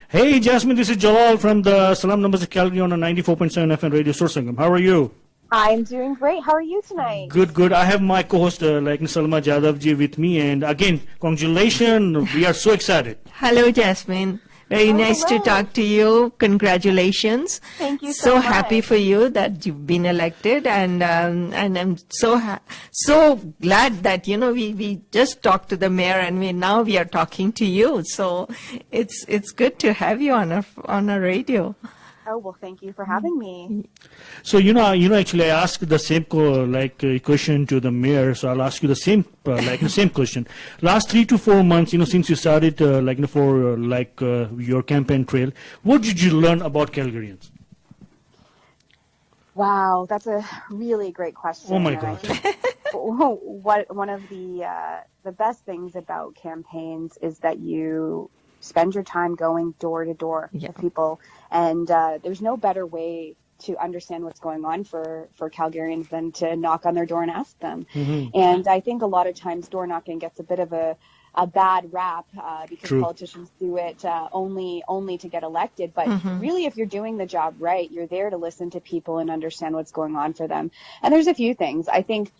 Hey, Jasmine, this is Jalal from the Salaam Namaste Calgary on a 94.7 FM Radio Sur Sangam. How are you? I'm doing great. How are you tonight? Good, good. I have my co-host, Salma Jadavji with me. And again, congratulations. We are so excited. Hello, Jasmine. Very nice to talk to you. Congratulations. Thank you so much. Happy for you that you've been elected, and I'm so glad that we just talked to the mayor, and now we are talking to you. So it's good to have you on a radio. Oh, well, thank you for having me. So, actually, I asked the same question to the mayor. So I'll ask you the same, the same question. Last 3 to 4 months, since you started, your campaign trail, what did you learn about Calgarians? Wow, that's a really great question. Oh my God. One of the best things about campaigns is that you spend your time going door to door with people, and there's no better way to understand what's going on for Calgarians than to knock on their door and ask them. Mm-hmm. And I think a lot of times door knocking gets a bit of a bad rap because politicians do it only to get elected. But really, if you're doing the job right, you're there to listen to people and understand what's going on for them. And there's a few things. I think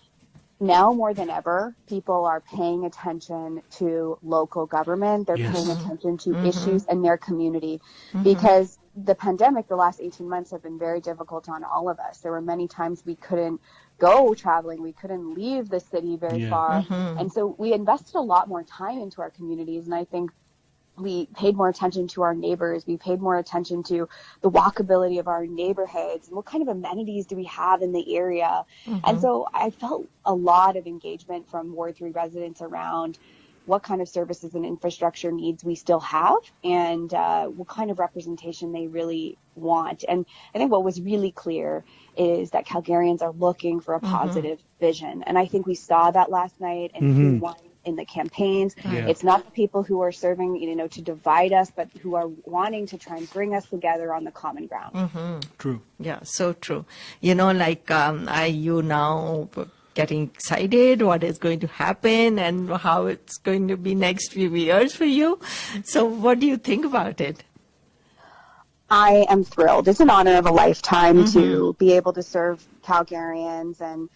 now more than ever, people are paying attention to local government. They're paying attention to issues in their community because the pandemic, the last 18 months have been very difficult on all of us. There were many times we couldn't go traveling. We couldn't leave the city very far. And so we invested a lot more time into our communities. And I think we paid more attention to our neighbors. We paid more attention to the walkability of our neighborhoods and what kind of amenities do we have in the area. And so I felt a lot of engagement from Ward 3 residents around what kind of services and infrastructure needs we still have and what kind of representation they really want. And I think what was really clear is that Calgarians are looking for a positive vision. And I think we saw that last night and who won in the campaigns. It's not the people who are serving, to divide us, but who are wanting to try and bring us together on the common ground. True. Yeah, so true. Are you now getting excited what is going to happen and how it's going to be next few years for you? So what do you think about it? I am thrilled. It's an honor of a lifetime to be able to serve Calgarians, and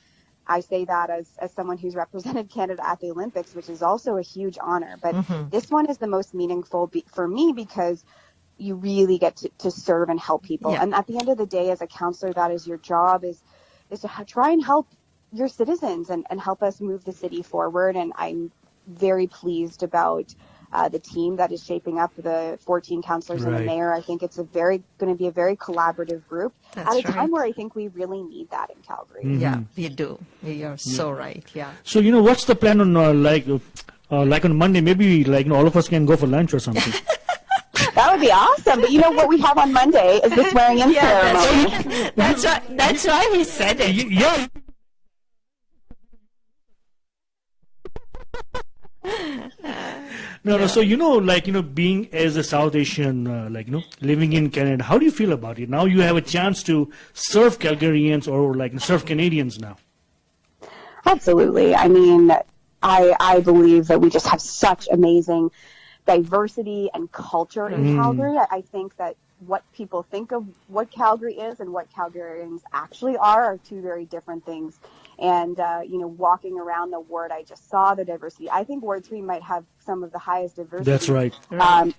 I say that as someone who's represented Canada at the Olympics, which is also a huge honor. But this one is the most meaningful for me because you really get to serve and help people. And at the end of the day, as a counselor, that is your job, is to try and help your citizens and help us move the city forward. And I'm very pleased about the team that is shaping up, the 14 councillors and the mayor. I think it's going to be a very collaborative group at a time where I think we really need that in Calgary. Yeah, we do. You're so right. Yeah. So, what's the plan on like on Monday? Maybe all of us can go for lunch or something. That would be awesome. But what we have on Monday is the swearing in ceremony. That's why he said it. Yeah. No. So being as a South Asian, living in Canada, how do you feel about it? Now you have a chance to serve Calgarians or serve Canadians now. Absolutely. I mean, I believe that we just have such amazing diversity and culture in Calgary. I think that what people think of what Calgary is and what Calgarians actually are two very different things. And, walking around the ward, I just saw the diversity. I think Ward 3 might have some of the highest diversity that's right.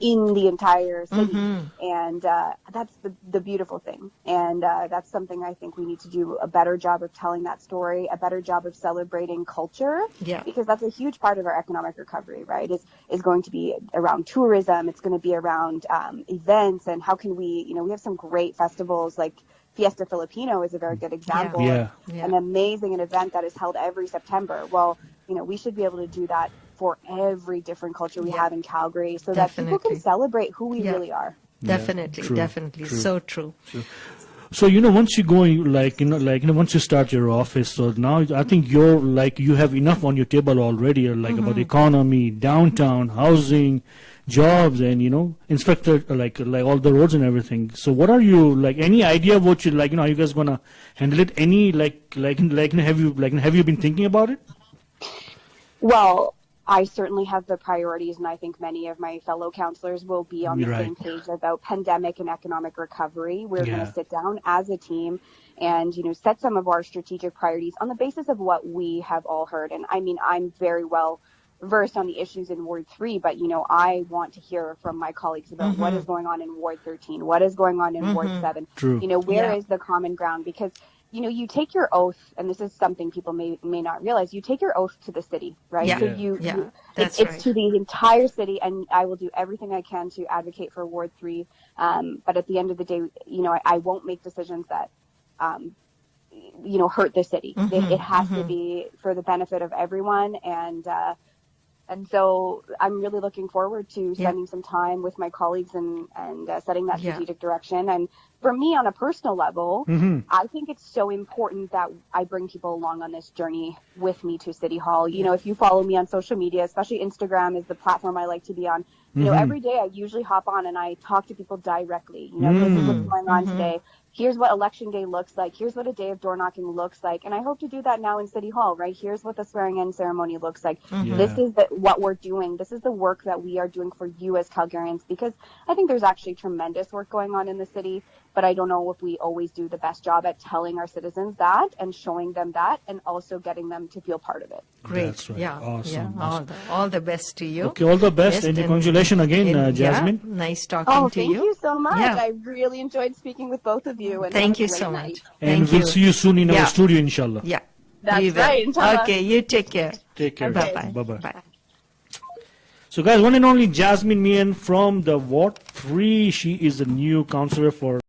In the entire city. And that's the beautiful thing. And that's something I think we need to do a better job of telling that story, a better job of celebrating culture. Yeah. Because that's a huge part of our economic recovery, right? Is going to be around tourism. It's going to be around events. And how can we, we have some great festivals like Fiesta Filipino is a very good example of an amazing event that is held every September. Well, we should be able to do that for every different culture we have in Calgary so that people can celebrate who we really are. Definitely. True. So true. So, once you go, once you start your office, so now I think you have enough on your table already, about the economy, downtown, housing, jobs, and, inspector, like all the roads and everything. So what are you, any idea of what you, how you guys going to handle it? Any, have you been thinking about it? Well, I certainly have the priorities, and I think many of my fellow councillors will be on the same page about pandemic and economic recovery. We're going to sit down as a team and, set some of our strategic priorities on the basis of what we have all heard. And I mean, I'm very well versed on the issues in Ward 3, but, I want to hear from my colleagues about what is going on in Ward 13, what is going on in Ward 7. True. Where is the common ground? Because you take your oath, and this is something people may not realize. You take your oath to the city, right? Yeah. So That's it's to the entire city, and I will do everything I can to advocate for Ward 3. But at the end of the day, I won't make decisions that, hurt the city. It has to be for the benefit of everyone, and so I'm really looking forward to spending some time with my colleagues and setting that strategic direction. And for me, on a personal level, I think it's so important that I bring people along on this journey with me to City Hall. If you follow me on social media, especially Instagram is the platform I like to be on, every day I usually hop on and I talk to people directly. This is what's going on today. Here's what election day looks like. Here's what a day of door knocking looks like. And I hope to do that now in City Hall, right? Here's what the swearing in ceremony looks like. This is what we're doing. This is the work that we are doing for you as Calgarians, because I think there's actually tremendous work going on in the city, but I don't know if we always do the best job at telling our citizens that and showing them that and also getting them to feel part of it. Great. That's right. Yeah. Awesome. Yeah. All the best to you. Okay, all the best, and congratulations again, Jasmine. Nice talking to you. Thank you so much. Yeah. I really enjoyed speaking with both of you. And Thank you so much. And we'll see you soon in our studio, inshallah. Yeah. That's right, inshallah. Okay, you take care. Take care. Bye-bye. Bye-bye. Bye. So guys, one and only JASMIN MIAN from the Ward 3. She is the new councillor for